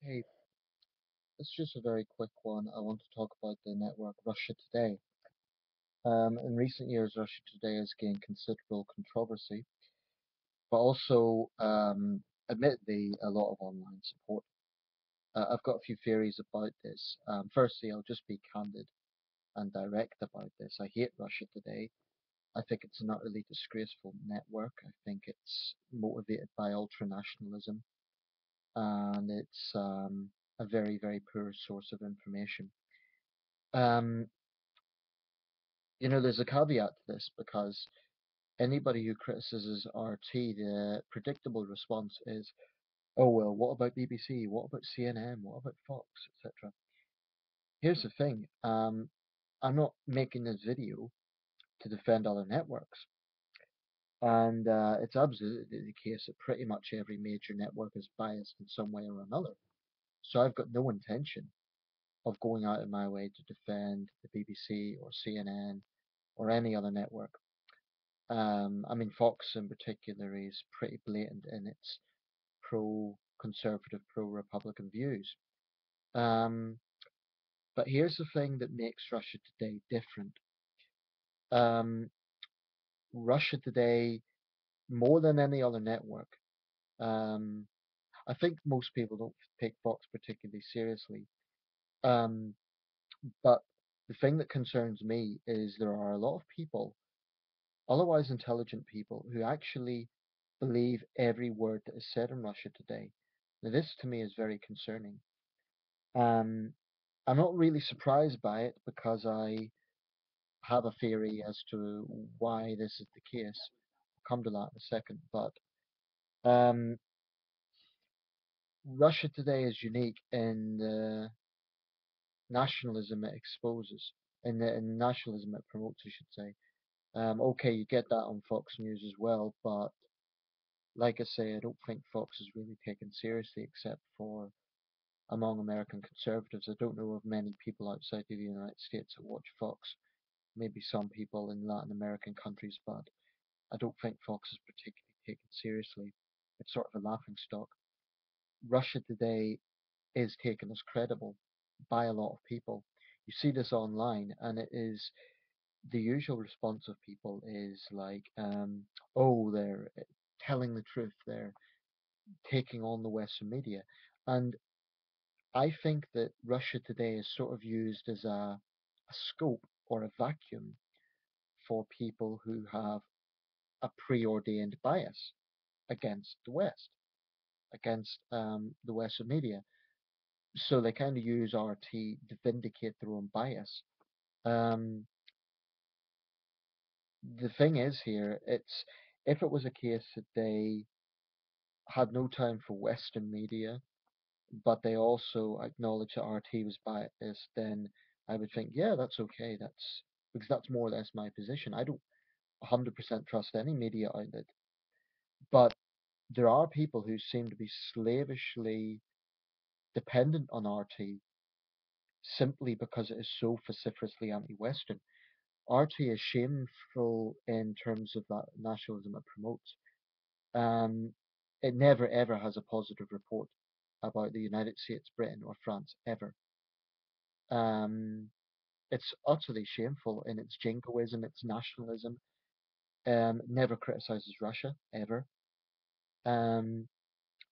Hey, it's just a very quick one. I want to talk about the network Russia Today. In recent years, Russia Today has gained considerable controversy, but also, admittedly, a lot of online support. I've got a few theories about this. Firstly, I'll just be candid and direct about this. I hate Russia Today. I think it's an utterly disgraceful network. I think it's motivated by ultranationalism, and it's a very, very poor source of information. Um, there's a caveat to this because anybody who criticizes RT, the predictable response is, oh, well, what about BBC? What about CNN? What about Fox, etc.? Here's the thing, I'm not making this video to defend other networks. And it's absolutely the case that pretty much every major network is biased in some way or another. So I've got no intention of going out of my way to defend the BBC or CNN or any other network. I mean, Fox in particular is pretty blatant in its pro-conservative, pro-Republican views. Um, but here's the thing that makes Russia Today different. Um, Russia Today, more than any other network, um, I think most people don't take Fox particularly seriously. Um, but the thing that concerns me is there are a lot of people, otherwise intelligent people, who actually believe every word that is said in Russia Today. Now, this to me is very concerning. Um, I'm not really surprised by it because I have a theory as to why this is the case. I'll come to that in a second. But um, Russia Today is unique in the nationalism it exposes, in the nationalism it promotes, I should say. Okay, you get that on Fox News as well, but like I say, I don't think Fox is really taken seriously except for among American conservatives. I don't know of many people outside of the United States that watch Fox. Maybe some people in Latin American countries, but I don't think Fox is particularly taken seriously. It's sort of a laughing stock. Russia Today is taken as credible by a lot of people. You see this online, and it is the usual response of people is like, oh, they're telling the truth, they're taking on the Western media. And I think that Russia Today is sort of used as a scope or a vacuum for people who have a preordained bias against the West, against the Western media. So they kind of use RT to vindicate their own bias. Um, the thing is here, it's if it was a case that they had no time for Western media, but they also acknowledge that RT was biased, then I would think, yeah, that's okay. That's because that's more or less my position. I don't 100% trust any media outlet, but there are people who seem to be slavishly dependent on RT simply because it is so vociferously anti-Western. RT is shameful in terms of that nationalism it promotes. Um, it never ever has a positive report about the United States, Britain, or France ever. Um, it's utterly shameful in its jingoism, its nationalism. Never criticizes Russia ever. Um,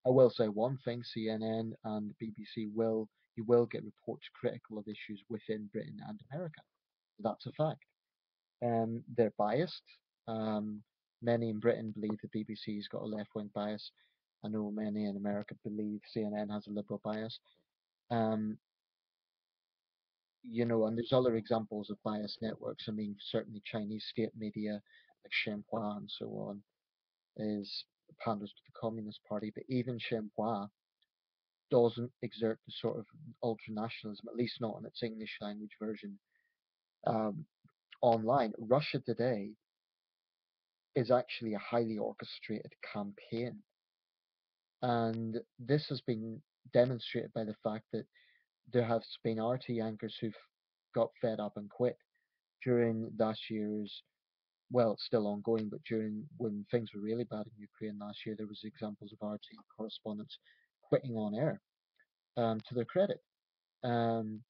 I will say one thing: CNN and BBC will you will get reports critical of issues within Britain and America. That's a fact. They're biased. Um, Many in Britain believe the BBC's got a left-wing bias. I know many in America believe CNN has a liberal bias. Um, and there's other examples of biased networks. I mean, certainly Chinese state media like Shenhua and so on is panders to the Communist Party, but even Shenhua doesn't exert the sort of ultranationalism, at least not in its English language version, um, online. Russia Today is actually a highly orchestrated campaign. And this has been demonstrated by the fact that there have been RT anchors who've got fed up and quit during last year's, well, it's still ongoing, but during when things were really bad in Ukraine last year, there was examples of RT correspondents quitting on air. To their credit. Um,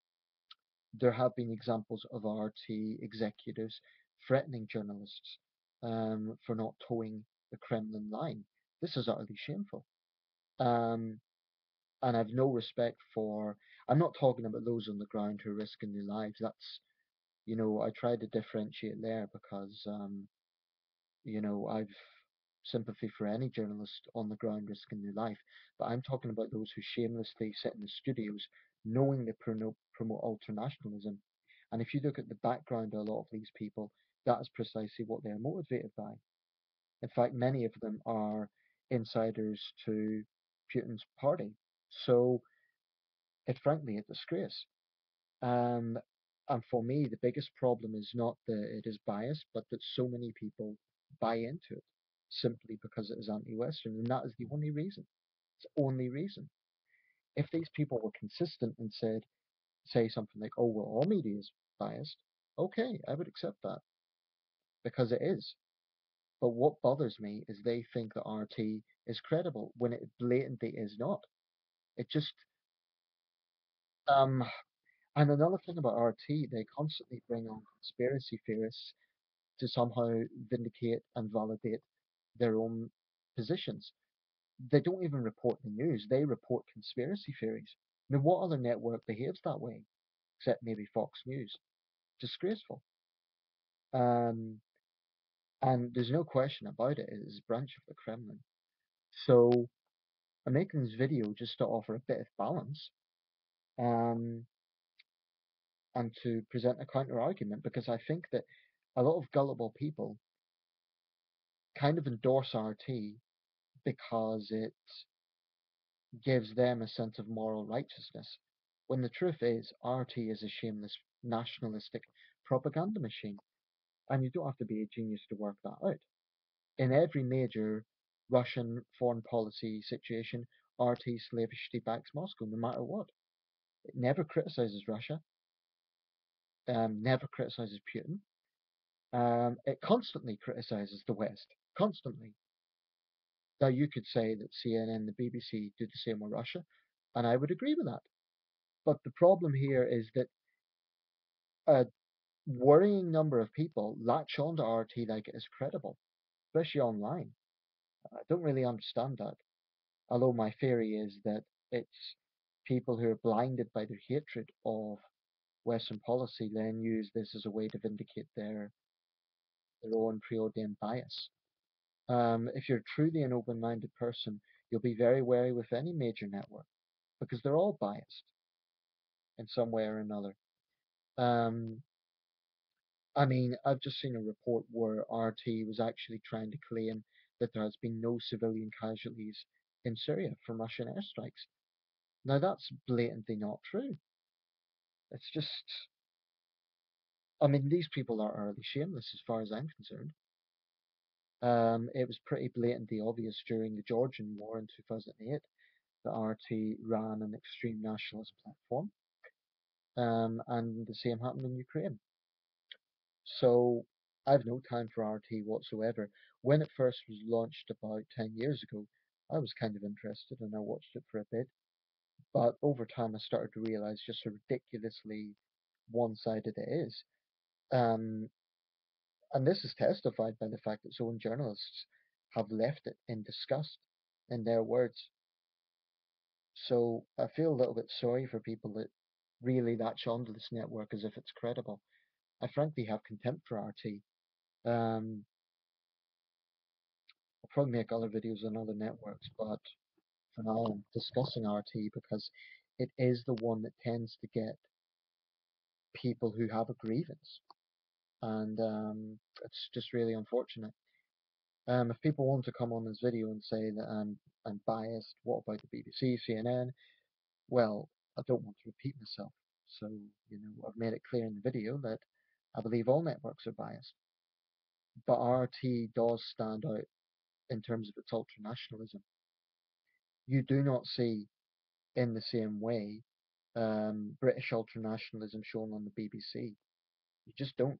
there have been examples of RT executives threatening journalists for not towing the Kremlin line. This is utterly shameful. Um, and I've no respect for. I'm not talking about those on the ground who are risking their lives. That's, I try to differentiate there because, I've sympathy for any journalist on the ground risking their life. But I'm talking about those who shamelessly sit in the studios knowing they promote ultranationalism. And if you look at the background of a lot of these people, that is precisely what they're motivated by. In fact, many of them are insiders to Putin's party. So it's frankly a disgrace. Um, and for me, the biggest problem is not that it is biased, but that so many people buy into it simply because it is anti-Western, and that is the only reason. It's the only reason. If these people were consistent and say something like, "Oh, well, all media is biased," okay, I would accept that because it is. But what bothers me is they think that RT is credible when it blatantly is not. It just um. And another thing about RT, they constantly bring on conspiracy theorists to somehow vindicate and validate their own positions. They don't even report the news, they report conspiracy theories. Now, what other network behaves that way? Except maybe Fox News. Disgraceful. Um, and there's no question about it, it is a branch of the Kremlin. So I'm making this video just to offer a bit of balance um, and to present a counter argument because I think that a lot of gullible people kind of endorse RT because it gives them a sense of moral righteousness, when the truth is RT is a shameless nationalistic propaganda machine, and you don't have to be a genius to work that out. In every major Russian foreign policy situation, RT slavishly backs Moscow no matter what. It never criticizes Russia, never criticizes Putin. It constantly criticizes the West, constantly. Now, you could say that CNN and the BBC do the same with Russia, and I would agree with that. But the problem here is that a worrying number of people latch onto RT like it is credible, especially online. I don't really understand that. Although my theory is that it's people who are blinded by their hatred of Western policy then use this as a way to vindicate their own preordained bias. If you're truly an open-minded person, you'll be very wary with any major network because they're all biased in some way or another. Um, I mean, I've just seen a report where RT was actually trying to claim that there has been no civilian casualties in Syria from Russian airstrikes. Now, that's blatantly not true. It's just, I mean, these people are utterly shameless as far as I'm concerned. It was pretty blatantly obvious during the Georgian War in 2008 that RT ran an extreme nationalist platform, and the same happened in Ukraine. So I've no time for RT whatsoever. When it first was launched about 10 years ago, I was kind of interested and I watched it for a bit. But over time, I started to realize just how ridiculously one-sided it is. Um, and this is testified by the fact that so many journalists have left it in disgust, in their words. So I feel a little bit sorry for people that really latch onto this network as if it's credible. I frankly have contempt for RT. Um, I'll probably make other videos on other networks, but for now I'm discussing RT because it is the one that tends to get people who have a grievance, and it's just really unfortunate. If people want to come on this video and say that I'm biased, what about the BBC, CNN? Well, I don't want to repeat myself. So, I've made it clear in the video that I believe all networks are biased. But RT does stand out in terms of its ultranationalism. You do not see in the same way British ultranationalism shown on the BBC. You just don't.